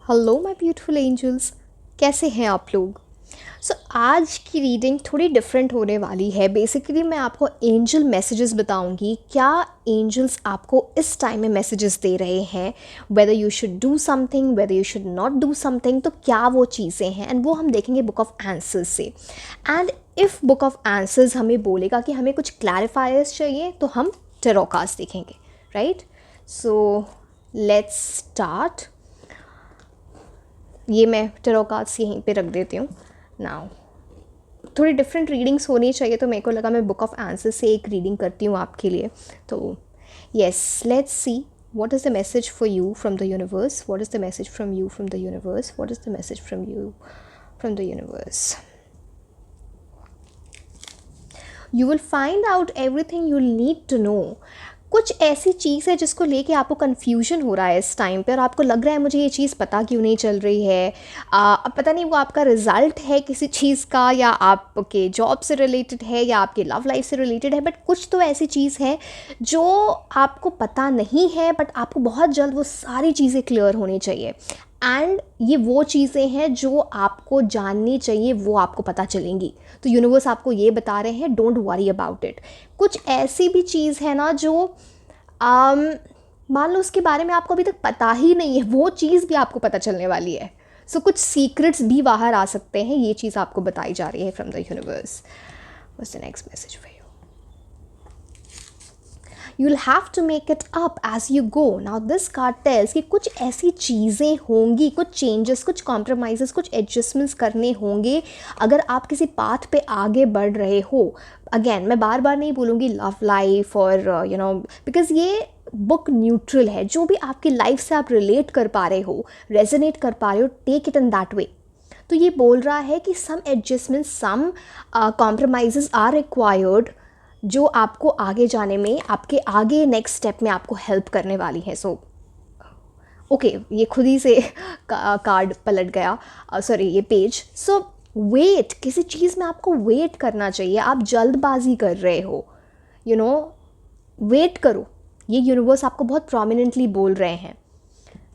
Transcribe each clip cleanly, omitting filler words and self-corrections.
Hello my beautiful angels. कैसे हैं आप लोग? आज की रीडिंग थोड़ी डिफरेंट होने वाली है। बेसिकली मैं आपको एंजल मैसेजेस बताऊंगी, क्या एंजल्स आपको इस टाइम में मैसेजेस दे रहे हैं, whether you should do something, whether you should not do something. तो क्या वो चीज़ें हैं, एंड वो हम देखेंगे बुक ऑफ आंसर्स से। And if book of answers हमें बोलेगा कि हमें कुछ क्लैरिफायर्स चाहिए, तो हम टेरो कार्ड्स देखेंगे, राइट? So let's start. ये मैं टेरो कार्ड्स यहीं पे रख देती हूँ नाउ। थोड़ी डिफरेंट रीडिंग्स होनी चाहिए, तो मेरे को लगा मैं बुक ऑफ आंसर से एक रीडिंग करती हूँ आपके लिए। तो yes, let's see what is the message for you from the universe. What is the message from you from the universe? What is the message from you from the universe? You will find out everything you'll need to know. कुछ ऐसी चीज़ है जिसको लेके आपको confusion हो रहा है इस टाइम पे, और आपको लग रहा है मुझे ये चीज़ पता क्यों नहीं चल रही है। अब पता नहीं वो आपका रिज़ल्ट है किसी चीज़ का, या आपके जॉब से रिलेटेड है, या आपके लव लाइफ से रिलेटेड है, बट कुछ तो ऐसी चीज़ है जो आपको पता नहीं है, बट आपको बहुत जल्द वो सारी चीज़ें क्लियर होनी चाहिए। एंड ये वो चीज़ें हैं जो आपको जाननी चाहिए, वो आपको पता चलेंगी। तो यूनिवर्स आपको ये बता रहे हैं, डोंट वरी अबाउट इट। कुछ ऐसी भी चीज़ है ना जो मान लो उसके बारे में आपको अभी तक पता ही नहीं है, वो चीज़ भी आपको पता चलने वाली है। कुछ सीक्रेट्स भी बाहर आ सकते हैं, ये चीज़ आपको बताई जा रही है from the universe. What's the next message for you? you'll have to make it up as you go. Now this card tells कि कुछ ऐसी चीज़ें होंगी, कुछ चेंजेस, कुछ कॉम्प्रोमाइज़ेस, कुछ एडजस्टमेंट्स करने होंगे अगर आप किसी पाथ पे आगे बढ़ रहे हो। अगेन मैं बार बार नहीं बोलूँगी लव लाइफ और बिकॉज ये बुक न्यूट्रल है। जो भी आपकी लाइफ से आप रिलेट कर पा रहे हो, रेजोनेट कर पा रहे हो, take it in that way. तो ये बोल रहा है कि some adjustments, some compromises are required, जो आपको आगे जाने में, आपके आगे नेक्स्ट स्टेप में आपको हेल्प करने वाली है। ओके, ये खुद ही से कार्ड पलट गया, सॉरी ये पेज। वेट, किसी चीज़ में आपको वेट करना चाहिए। आप जल्दबाजी कर रहे हो, वेट करो। ये यूनिवर्स आपको बहुत प्रोमिनेंटली बोल रहे हैं।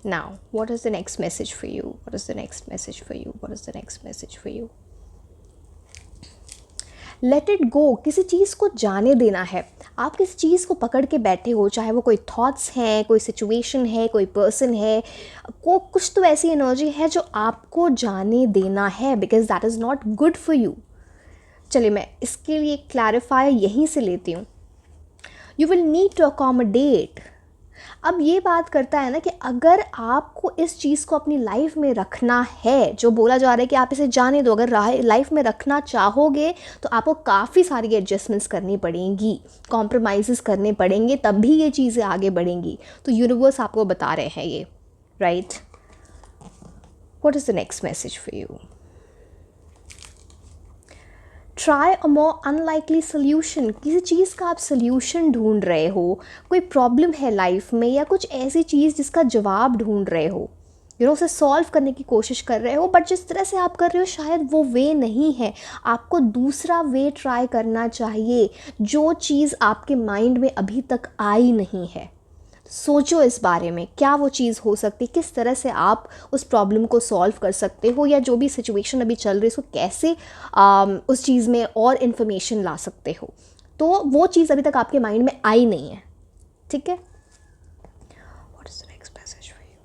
Now what is the next message for you? What is the next message for you? What is the next message for you? Let it go, किसी चीज़ को जाने देना है। आप किसी चीज़ को पकड़ के बैठे हो, चाहे वो कोई थॉट्स हैं, कोई सिचुएशन है, कोई पर्सन है, कुछ तो ऐसी एनर्जी है जो आपको जाने देना है, because that is not good for you. चलिए मैं इसके लिए क्लैरिफायर यहीं से लेती हूँ। You will need to accommodate. अब ये बात करता है ना कि अगर आपको इस चीज़ को अपनी लाइफ में रखना है, जो बोला जा रहा है कि आप इसे जाने दो, अगर लाइफ में रखना चाहोगे तो आपको काफ़ी सारी एडजस्टमेंट्स करनी पड़ेंगी, कॉम्प्रोमाइज़ करने पड़ेंगे, तब भी ये चीज़ें आगे बढ़ेंगी। तो यूनिवर्स आपको बता रहे हैं ये, right? What is the next message for you? Try a more unlikely solution, किसी चीज़ का आप सोल्यूशन ढूंढ रहे हो, कोई प्रॉब्लम है लाइफ में, या कुछ ऐसी चीज़ जिसका जवाब ढूंढ रहे हो, उसे सॉल्व करने की कोशिश कर रहे हो, बट जिस तरह से आप कर रहे हो शायद वो वे नहीं है। आपको दूसरा वे ट्राई करना चाहिए, जो चीज़ आपके माइंड में अभी तक आई नहीं है। सोचो इस बारे में, क्या वो चीज़ हो सकती, किस तरह से आप उस प्रॉब्लम को सॉल्व कर सकते हो, या जो भी सिचुएशन अभी चल रही है उसको कैसे उस चीज़ में और इन्फॉर्मेशन ला सकते हो। तो वो चीज़ अभी तक आपके माइंड में आई नहीं है, ठीक है? What is the next message for you?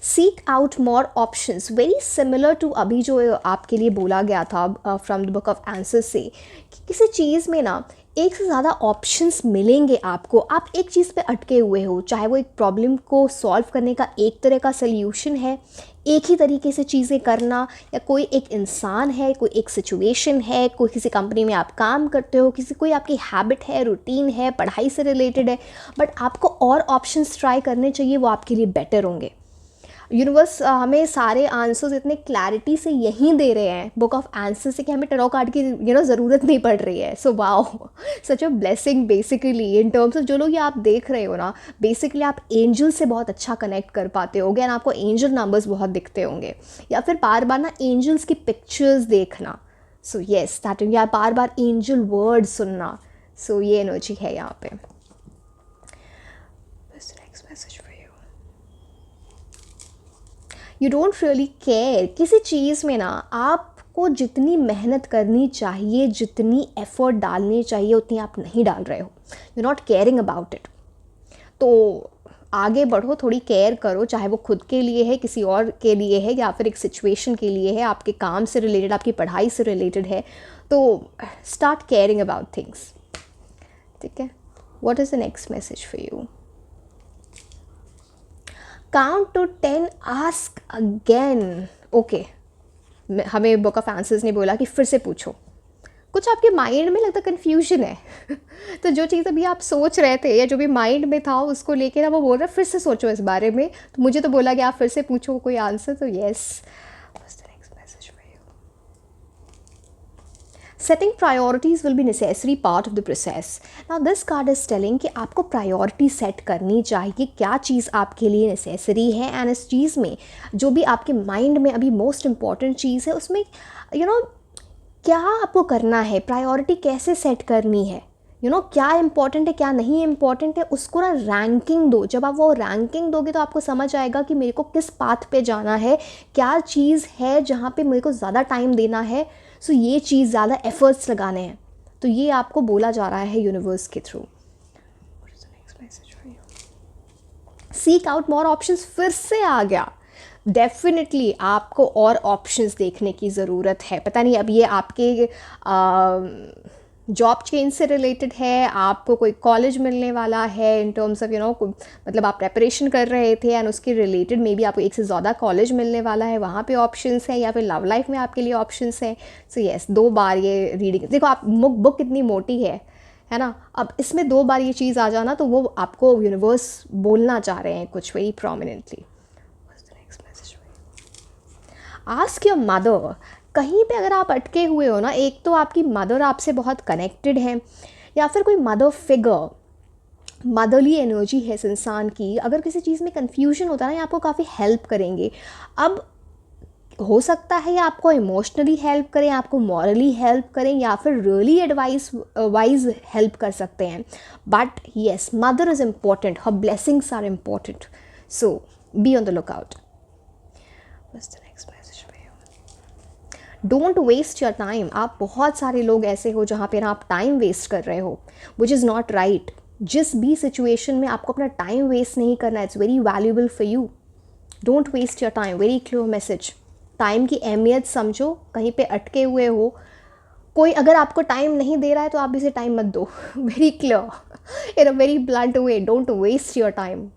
Seek out more options, very similar to अभी जो आपके लिए बोला गया था from the book of answers से, कि किसी चीज़ में ना एक से ज़्यादा ऑप्शंस मिलेंगे आपको। आप एक चीज़ पे अटके हुए हो, चाहे वो एक प्रॉब्लम को सॉल्व करने का एक तरह का सल्यूशन है, एक ही तरीके से चीज़ें करना, या कोई एक इंसान है, कोई एक सिचुएशन है, कोई किसी कंपनी में आप काम करते हो, कोई आपकी हैबिट है, रूटीन है, पढ़ाई से रिलेटेड है, बट आपको और ऑप्शंस ट्राई करने चाहिए, वो आपके लिए बेटर होंगे। यूनिवर्स हमें सारे आंसर्स इतने क्लैरिटी से यहीं दे रहे हैं बुक ऑफ आंसर से, कि हमें टेरो कार्ड की ज़रूरत नहीं पड़ रही है। So wow, such a blessing basically in terms of जो लोग ये आप देख रहे हो ना, बेसिकली आप एंजल से बहुत अच्छा कनेक्ट कर पाते होगे, एंड आपको एंजल नंबर्स बहुत दिखते होंगे, या फिर बार बार ना एंजल्स की पिक्चर्स देखना। सो येस दैट, या बार बार एंजल वर्ड सुनना। सो ये एनर्जी है यहाँ पे। Next message for you? You don't really care. किसी चीज़ में ना आपको जितनी मेहनत करनी चाहिए, जितनी एफर्ट डालनी चाहिए, उतनी आप नहीं डाल रहे हो। You not caring about it. तो आगे बढ़ो, थोड़ी केयर करो, चाहे वो खुद के लिए है, किसी और के लिए है, या फिर एक सिचुएशन के लिए है, आपके काम से रिलेटेड, आपकी पढ़ाई से रिलेटेड है। तो स्टार्ट केयरिंग अबाउट थिंग्स। ठीक है। What is the next message for you? Count to 10, ask again. Okay, हमें बुक ऑफ आंसर्स ने बोला कि फिर से पूछो। कुछ आपके माइंड में लगता कन्फ्यूजन है तो जो चीज़ अभी आप सोच रहे थे या जो भी माइंड में था उसको लेके ना वो बोल रहा है फिर से सोचो इस बारे में। तो मुझे तो बोला कि आप फिर से पूछो कोई आंसर, तो yes. Setting priorities will be necessary part of the process. Now this card is telling कि आपको प्रायोरिटी सेट करनी चाहिए, क्या चीज़ आपके लिए नेसेसरी है, एंड इस चीज़ में जो भी आपके माइंड में अभी मोस्ट इम्पॉर्टेंट चीज़ है उसमें क्या आपको करना है, प्रायोरिटी कैसे सेट करनी है, क्या इंपॉर्टेंट है क्या नहीं इम्पॉर्टेंट है, उसको ना रैंकिंग दो। जब आप वो रैंकिंग दोगे तो आपको समझ आएगा कि मेरे को किस पाथ पे जाना है, क्या चीज़ है जहाँ पे मेरे को ज़्यादा टाइम देना है, सो ये चीज़ ज़्यादा एफर्ट्स लगाने हैं। तो ये आपको बोला जा रहा है यूनिवर्स के through. Seek out more options फिर से आ गया। डेफिनेटली आपको और ऑप्शंस देखने की ज़रूरत है। पता नहीं अब ये आपके जॉब चेंज से रिलेटेड है, आपको कोई कॉलेज मिलने वाला है इन टर्म्स ऑफ मतलब आप प्रेपरेशन कर रहे थे एंड उसके रिलेटेड मे बी आपको एक से ज़्यादा कॉलेज मिलने वाला है, वहाँ पे ऑप्शंस है, या फिर लव लाइफ में आपके लिए ऑप्शंस हैं। सो येस, 2 बार ये रीडिंग देखो, आप बुक कितनी मोटी है ना। अब इसमें 2 बार ये चीज़ आ जाना तो वो आपको यूनिवर्स बोलना चाह रहे हैं कुछ very prominently. Ask your mother. कहीं पे अगर आप अटके हुए हो ना, एक तो आपकी मदर आपसे बहुत कनेक्टेड है, या फिर कोई मदर फिगर, मदरली एनर्जी है इस इंसान की। अगर किसी चीज़ में कन्फ्यूजन होता है ना, ये आपको काफ़ी हेल्प करेंगे। अब हो सकता है ये आपको इमोशनली हेल्प करें, आपको मॉरली हेल्प करें, या फिर रियली एडवाइस वाइज हेल्प कर सकते हैं। But yes, mother is important, her blessings are important, so be on the look out. Don't waste your time. आप बहुत सारे लोग ऐसे हो जहाँ पे ना आप टाइम वेस्ट कर रहे हो, विच इज़ नॉट राइट। जिस भी सिचुएशन में आपको अपना टाइम वेस्ट नहीं करना, it's very valuable for you. Don't waste your time, very clear message. Time की अहमियत समझो। कहीं पे अटके हुए हो, कोई अगर आपको टाइम नहीं दे रहा है तो आप इसे टाइम मत दो। Very clear, in a very blunt way, don't waste your time.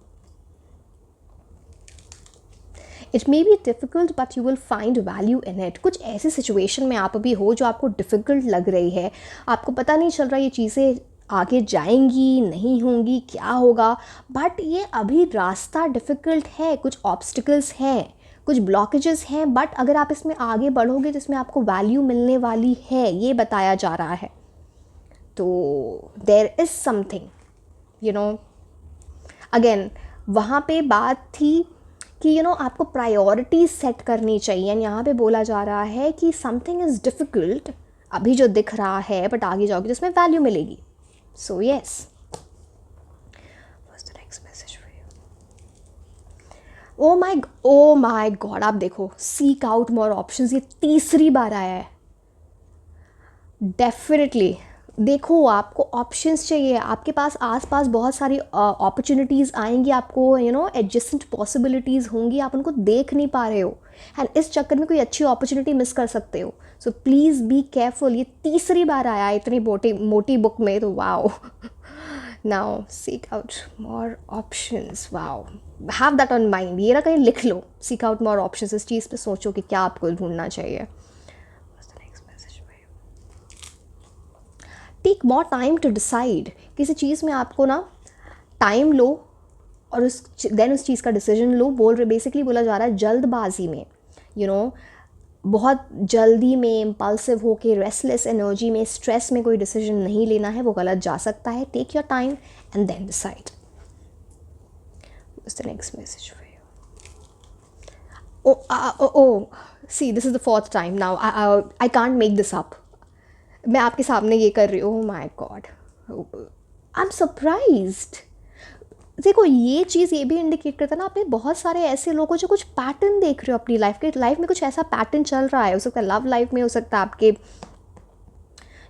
It may be difficult but you will find value in it. कुछ ऐसे सिचुएशन में आप अभी हो जो आपको डिफ़िकल्ट लग रही है, आपको पता नहीं चल रहा ये चीज़ें आगे जाएंगी नहीं होंगी, क्या होगा, बट ये अभी रास्ता डिफ़िकल्ट है, कुछ ऑब्स्टिकल्स हैं, कुछ ब्लॉकेजेस हैं, बट अगर आप इसमें आगे बढ़ोगे तो इसमें आपको वैल्यू मिलने वाली है, ये बताया जा रहा है। तो देयर इज़ समथिंग अगेन वहाँ पे बात थी कि आपको प्रायोरिटीज़ सेट करनी चाहिए। एंड यहाँ पे बोला जा रहा है कि समथिंग इज़ डिफ़िकल्ट, अभी जो दिख रहा है, बट आगे जाओगे तो इसमें वैल्यू मिलेगी। So yes, what's the next message for you? Oh my God, आप देखो, सीक आउट मोर ऑप्शंस, ये तीसरी बार आया है। डेफिनेटली देखो, आपको ऑप्शंस चाहिए, आपके पास आसपास बहुत सारी अपॉर्चुनिटीज़ आएंगी, आपको एडजेसेंट पॉसिबिलिटीज़ होंगी, आप उनको देख नहीं पा रहे हो एंड इस चक्कर में कोई अच्छी अपॉर्चुनिटी मिस कर सकते हो। So please be careful. ये तीसरी बार आया है इतनी मोटी बुक में, तो wow. Now seek out more options, wow, have that on mind. ये ना कहीं लिख लो, सीक आउट मोर ऑप्शंस, इस चीज़ पे सोचो कि क्या आपको ढूंढना चाहिए। Take more time to decide. किसी चीज़ में आपको ना टाइम लो और उस चीज़ का डिसीजन लो। बेसिकली बोला जा रहा है जल्दबाजी में, बहुत जल्दी में, इम्पल्सिव होके, रेस्टलेस एनर्जी में, स्ट्रेस में कोई डिसीजन नहीं लेना है, वो गलत जा सकता है। Take your time and then decide. What's the next message for you? See, this is the 4th time now, I can't make this up. मैं आपके सामने ये कर रही हूँ। My God, I am surprised. देखो ये चीज़ ये भी इंडिकेट करता है ना, आपने बहुत सारे ऐसे लोगों जो कुछ पैटर्न देख रहे हो अपनी लाइफ में कुछ ऐसा पैटर्न चल रहा है, हो सकता है लव लाइफ में, हो सकता है आपके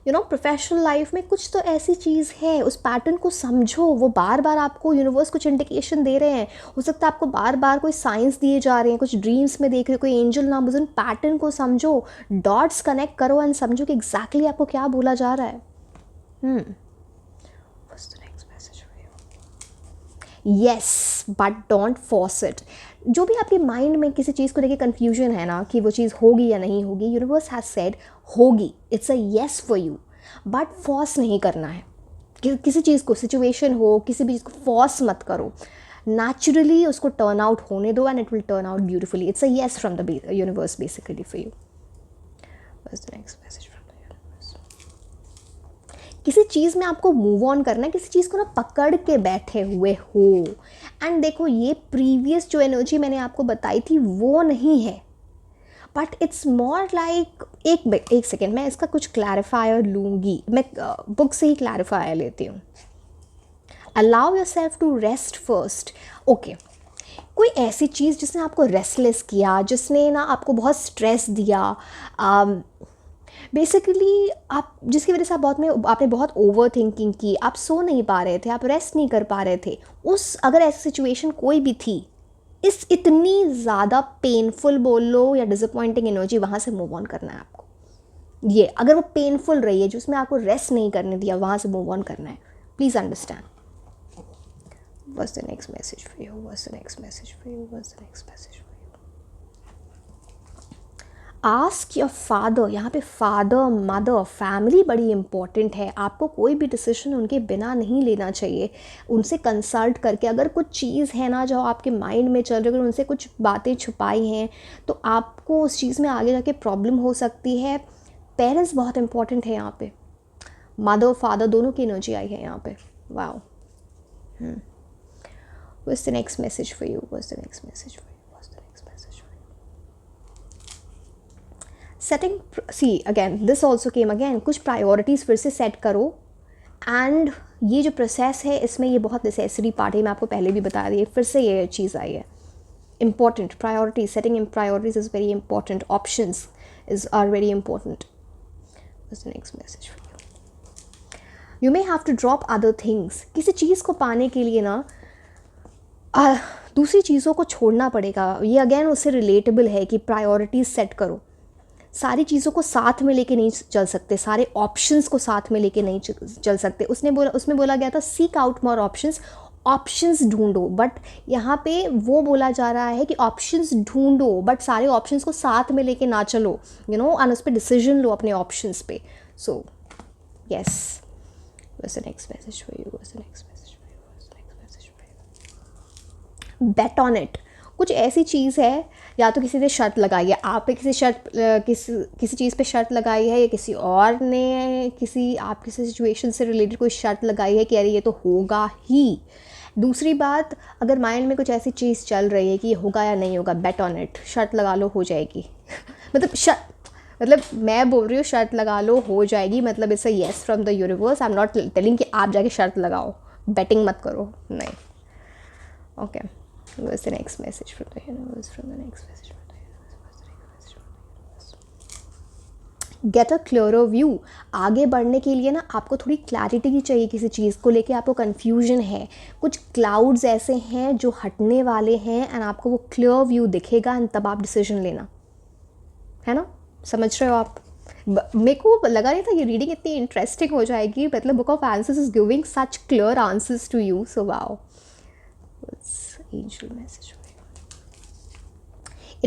प्रोफेशनल लाइफ में कुछ तो ऐसी चीज़ है, उस पैटर्न को समझो। वो बार बार आपको यूनिवर्स कुछ इंडिकेशन दे रहे हैं, हो सकता है आपको बार बार कोई साइंस दिए जा रहे हैं, कुछ ड्रीम्स में देख रहे हो कोई एंजल नाम, उस पैटर्न को समझो, डॉट्स कनेक्ट करो एंड समझो कि एग्जैक्टली आपको क्या बोला जा रहा है। Yes but don't force it. जो भी आपके माइंड में किसी चीज़ को लेके कन्फ्यूजन है ना कि वो चीज़ होगी या नहीं होगी, यूनिवर्स हैज सेड होगी, it's a yes for you, but force नहीं करना है। किसी चीज़ को, सिचुएशन हो, किसी भी चीज़ को फोर्स मत करो, नेचुरली उसको टर्न आउट होने दो and it will turn out beautifully. It's a yes from the universe basically for you. What's the next message? किसी चीज़ में आपको मूव ऑन करना है, किसी चीज़ को ना पकड़ के बैठे हुए हो। एंड देखो ये प्रीवियस जो एनर्जी मैंने आपको बताई थी वो नहीं है, बट इट्स मोर लाइक, एक सेकेंड, मैं इसका कुछ क्लैरिफायर लूँगी, मैं बुक से ही क्लैरिफायर लेती हूँ। Allow yourself to rest first. Okay, कोई ऐसी चीज़ जिसने आपको रेस्टलेस किया, जिसने ना आपको बहुत स्ट्रेस दिया, बेसिकली आप, जिसकी वजह से आपने बहुत ओवर थिंकिंग की, आप सो नहीं पा रहे थे, आप रेस्ट नहीं कर पा रहे थे, अगर ऐसी सिचुएशन कोई भी थी, इस इतनी ज़्यादा पेनफुल बोल लो या डिसअपॉइंटिंग एनर्जी, वहाँ से मूव ऑन करना है आपको। ये अगर वो पेनफुल रही है, जिसमें आपको रेस्ट नहीं करने दिया, वहाँ से मूव ऑन करना है। Please understand. What's the next message for you? What's the next message for you? What's the next message for you? Ask your father. यहाँ पे फादर, मदर, फैमिली बड़ी इंपॉर्टेंट है। आपको कोई भी डिसीजन उनके बिना नहीं लेना चाहिए, उनसे कंसल्ट करके। अगर कुछ चीज़ है ना जो आपके माइंड में चल रही है, अगर उनसे कुछ बातें छुपाई हैं तो आपको उस चीज़ में आगे जाके प्रॉब्लम हो सकती है। पेरेंट्स बहुत इंपॉर्टेंट है यहाँ पे, मदर फादर दोनों की एनर्जी आई है यहाँ पे। Wow. What's the next message for you? What's the next message for you? What's the next message for you? Setting, see again, this also came again, कुछ प्रायोरिटीज़ फिर से सेट करो। And ये जो प्रोसेस है इसमें ये बहुत नेसेसरी पार्ट है, मैं आपको पहले भी बता रही है, फिर से ये चीज़ आई है। Important priorities, setting in priorities is very important. Options are very important. What's the next message for you? You may have to drop other things. किसी चीज़ को पाने के लिए ना दूसरी चीज़ों को छोड़ना पड़ेगा। ये अगेन उससे रिलेटेबल है कि प्रायोरिटीज़ सेट करो। सारी चीज़ों को साथ में लेके नहीं चल सकते, सारे ऑप्शंस को साथ में लेके नहीं चल सकते। उसमें बोला गया था seek out more options, options ढूंढो, बट यहाँ पे वो बोला जा रहा है कि ऑप्शंस ढूंढो बट सारे ऑप्शंस को साथ में लेके ना चलो, एंड उस पर डिसीजन लो अपने ऑप्शंस पे। So yes, what's the next message for you? What's the next message for you? What's the next message for you? Bet on it. कुछ ऐसी चीज़ है, या तो किसी ने शर्त लगाई है, आपने किसी चीज़ पे शर्त लगाई है, या किसी और ने किसी सिचुएशन से रिलेटेड कोई शर्त लगाई है कि अरे ये तो होगा ही। दूसरी बात, अगर माइंड में कुछ ऐसी चीज़ चल रही है कि ये होगा या नहीं होगा, बेट ऑन इट, शर्त लगा लो, हो जाएगी। मतलब मैं बोल रही हूँ शर्त लगा लो, हो जाएगी, मतलब it's a yes from the universe. I am not telling कि आप जाके शर्त लगाओ, बेटिंग मत करो, नहीं। Okay, what's the next message from the universe? From the next message from the universe? What's the next message from the universe? Get a clearer view. आगे बढ़ने के लिए ना आपको थोड़ी क्लैरिटी चाहिए किसी चीज़ को लेके, आपको कन्फ्यूजन है, कुछ क्लाउड्स ऐसे हैं जो हटने वाले हैं एंड आपको वो क्लियर व्यू दिखेगा एंड तब आप डिसीजन लेना, है ना? समझ रहे हो आप? मेरे को लगा नहीं था ये रीडिंग इतनी इंटरेस्टिंग हो जाएगी, मतलब book of answers is giving such clear answers to you, so wow. Angel message for you.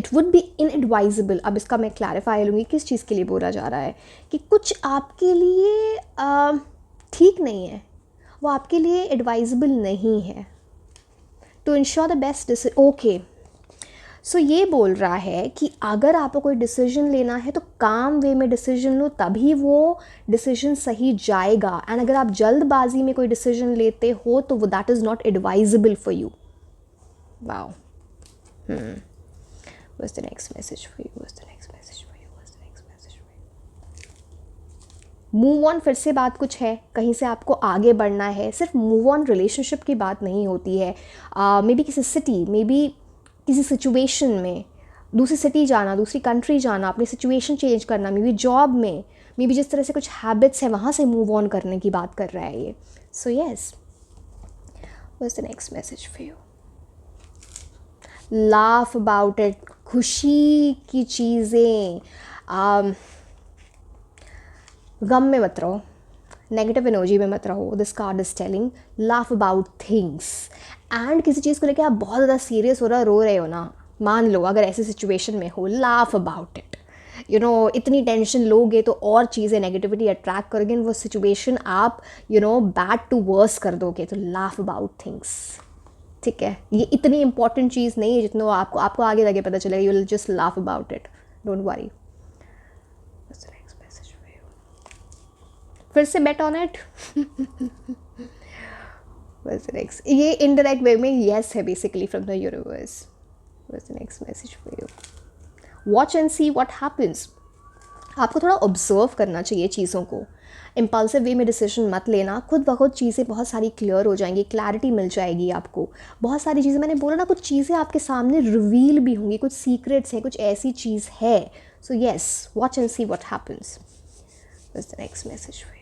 It would be inadvisable. अब इसका मैं क्लैरिफाई लूँगी किस चीज़ के लिए बोला जा रहा है, कि कुछ आपके लिए ठीक नहीं है, वो आपके लिए एडवाइजेबल नहीं है। To ensure the best decision. Okay, so ये बोल रहा है कि अगर आपको कोई डिसीजन लेना है तो काम वे में डिसीजन लो, तभी वो डिसीजन सही जाएगा। एंड अगर आप जल्दबाजी में कोई डिसीजन लेते हो तो वो that is not advisable for you. Wow. What's the next message for you? What's the next message for you? What's the next message for you? Move on फिर से बात कुछ है, कहीं से आपको आगे बढ़ना है। सिर्फ मूव ऑन रिलेशनशिप की बात नहीं होती है, मे बी किसी सिटी, मे बी किसी सिचुएशन में दूसरी सिटी जाना, दूसरी कंट्री जाना, अपनी सिचुएशन चेंज करना, मे बी जॉब में, मे बी जिस तरह से कुछ हैबिट्स हैं वहाँ से मूव ऑन करने की बात कर रहा है ये। So yes, what's the next message for you? Laugh about it, खुशी की चीज़ें, गम में मत रहो, नेगेटिव एनर्जी में मत रहो। This card is telling laugh about things. And किसी चीज़ को लेकर आप बहुत ज़्यादा सीरियस हो रहा, रो रहे हो ना, मान लो अगर ऐसी सिचुएशन में हो, laugh about it. You know, इतनी टेंशन लोगे तो और चीज़ें नेगेटिविटी अट्रैक्ट करोगे, वो सिचुएशन आप बैड टू वर्स कर दोगे। तो लाफ अबाउट थिंग्स, ठीक है? ये इतनी इंपॉर्टेंट चीज़ नहीं है जितना आपको आगे लगे पता चलेगा। You will just laugh about it, don't worry. फिर से बेट ऑन इट। बस नेक्स्ट, ये इनडायरेक्ट वे में येस है बेसिकली फ्रॉम द यूनिवर्स। बस next message for you, watch and see what happens. आपको थोड़ा ऑब्जर्व करना चाहिए चीज़ों को, इम्पल्सिव वे में डिसीजन मत लेना। खुद ब खुद चीज़ें बहुत सारी क्लियर हो जाएंगी, क्लैरिटी मिल जाएगी आपको। बहुत सारी चीज़ें, मैंने बोला ना, कुछ चीज़ें आपके सामने रिवील भी होंगी, कुछ सीक्रेट्स हैं, कुछ ऐसी चीज़ है। So yes, watch and see what happens. बस the next message for you,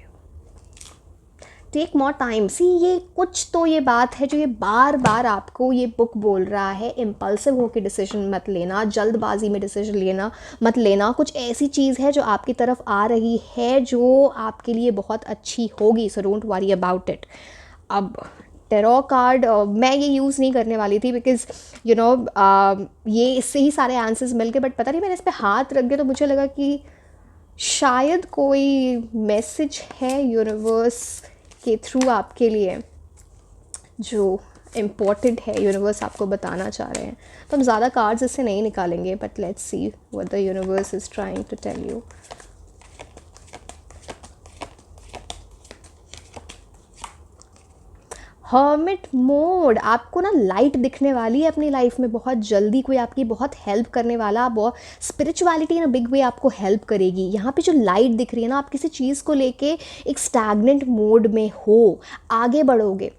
take more time. See, ये कुछ तो ये बात है जो ये बार बार आपको ये बुक बोल रहा है, इम्पल्सिव होकर डिसीजन मत लेना, जल्दबाजी में डिसीजन मत लेना। कुछ ऐसी चीज़ है जो आपकी तरफ आ रही है जो आपके लिए बहुत अच्छी होगी। So don't worry about it. अब टेरो कार्ड मैं ये यूज़ नहीं करने वाली थी बिकॉज ये इससे ही सारे आंसर्स मिल गए, बट पता नहीं मैंने इस पर हाथ रख दिया तो मुझे लगा कि शायद कोई मैसेज है यूनिवर्स के थ्रू आपके लिए जो इम्पोर्टेंट है, यूनिवर्स आपको बताना चाह रहे हैं। तो हम ज़्यादा कार्ड्स इससे नहीं निकालेंगे, but let's see what the universe is trying to tell you. Hermit mode, आपको ना लाइट दिखने वाली है अपनी लाइफ में बहुत जल्दी। कोई आपकी बहुत हेल्प करने वाला, बहुत spirituality in a big way आपको हेल्प करेगी। यहाँ पे जो लाइट दिख रही है ना, आप किसी चीज़ को लेके एक स्टैग्नेंट मोड में हो, आगे बढ़ोगे।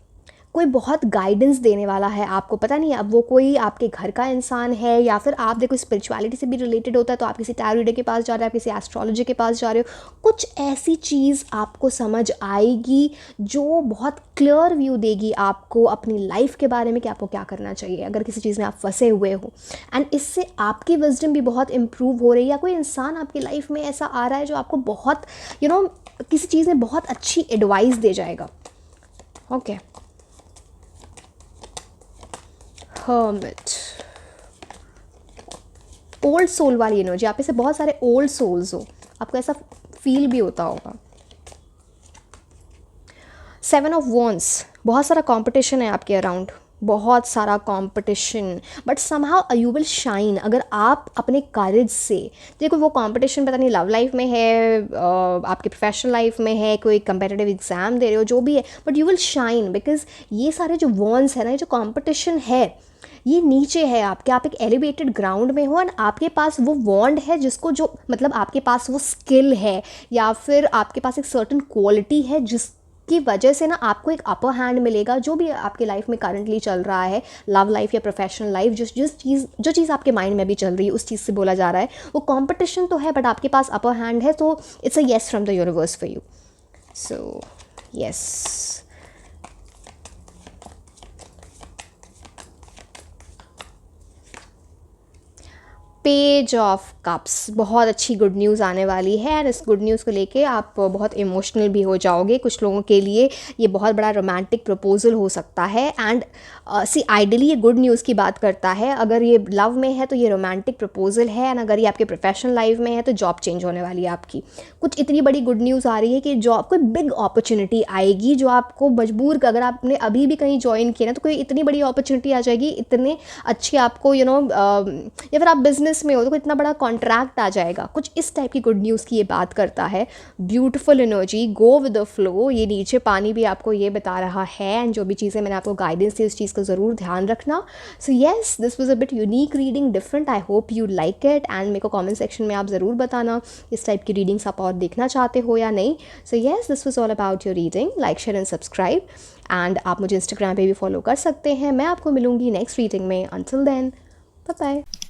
कोई बहुत गाइडेंस देने वाला है आपको, पता नहीं अब वो कोई आपके घर का इंसान है या फिर आप देखो स्पिरिचुअलिटी से भी रिलेटेड होता है तो आप किसी टैरो रीडर के पास जा रहे हो, आप किसी एस्ट्रोलॉजी के पास जा रहे हो। कुछ ऐसी चीज़ आपको समझ आएगी जो बहुत क्लियर व्यू देगी आपको अपनी लाइफ के बारे में कि आपको क्या करना चाहिए अगर किसी चीज़ में आप फंसे हुए हो। एंड इससे आपकी विजडम भी बहुत इम्प्रूव हो रही है, या कोई इंसान आपकी लाइफ में ऐसा आ रहा है जो आपको बहुत किसी चीज़ में बहुत अच्छी एडवाइस दे जाएगा। ओके, हर्मिट, ओल्ड सोल वाली एनर्जी। आप में बहुत सारे ओल्ड सोल्स हो, आपको ऐसा फील भी होता होगा। 7 ऑफ वॉन्ड्स, बहुत सारा कंपटीशन है आपके अराउंड, बहुत सारा competition, but somehow you will shine अगर आप अपने करेज से। देखो वो कंपटीशन पता नहीं लव लाइफ में है, आपके प्रोफेशनल लाइफ में है, कोई कंपेटिटिव एग्जाम दे रहे हो, जो भी है, but you will shine because ये सारे जो वॉन्ड्स है ना, ये जो कंपटीशन है ये नीचे है आपके, आप एक एलिवेटेड ग्राउंड में हो और आपके पास वो वॉन्ड है जिसको जो मतलब आपके पास वो स्किल है या फिर आपके पास एक सर्टन क्वालिटी है जिसकी वजह से ना आपको एक अपर हैंड मिलेगा। जो भी आपके लाइफ में करंटली चल रहा है, लव लाइफ या प्रोफेशनल लाइफ, जो चीज़ आपके माइंड में भी चल रही है उस चीज़ से बोला जा रहा है। वो कॉम्पिटिशन तो है बट आपके पास अपर हैंड है, तो it's a yes from the universe for you. So yes, page of cups, बहुत अच्छी गुड न्यूज़ आने वाली है एंड इस गुड न्यूज़ को लेके आप बहुत इमोशनल भी हो जाओगे। कुछ लोगों के लिए ये बहुत बड़ा रोमांटिक प्रपोजल हो सकता है एंड सी आइडली ये गुड न्यूज़ की बात करता है। अगर ये लव में है तो ये रोमांटिक प्रपोजल है एंड अगर ये आपके प्रोफेशनल लाइफ में है तो जॉब चेंज होने वाली है आपकी। कुछ इतनी बड़ी गुड न्यूज़ आ रही है कि जॉब कोई बिग अपॉर्चुनिटी आएगी जो आपको मजबूर, अगर आपने अभी भी कहीं ज्वाइन किया ना तो कोई इतनी बड़ी अपॉर्चुनिटी आ जाएगी, इतने अच्छे आपको या फिर आप बिजनेस बिजनेस में हो तो इतना बड़ा कॉन्ट्रैक्ट आ जाएगा, कुछ इस टाइप की गुड न्यूज़ की ये बात करता है। Beautiful energy, go with the flow. ये नीचे पानी भी आपको ये बता रहा है, एंड जो भी चीज़ें मैंने आपको गाइडेंस दी उस चीज़ का ज़रूर ध्यान रखना। So yes, this was a bit unique reading, different. I hope you like it, and मेरे को कॉमेंट सेक्शन में आप ज़रूर बताना इस टाइप की रीडिंग्स आप और देखना चाहते हो या नहीं। So yes, this was all about your reading. Like, share and subscribe, and आप मुझे इंस्टाग्राम पे भी फॉलो कर सकते हैं। मैं आपको मिलूंगी नेक्स्ट रीडिंग में। Until then, bye bye.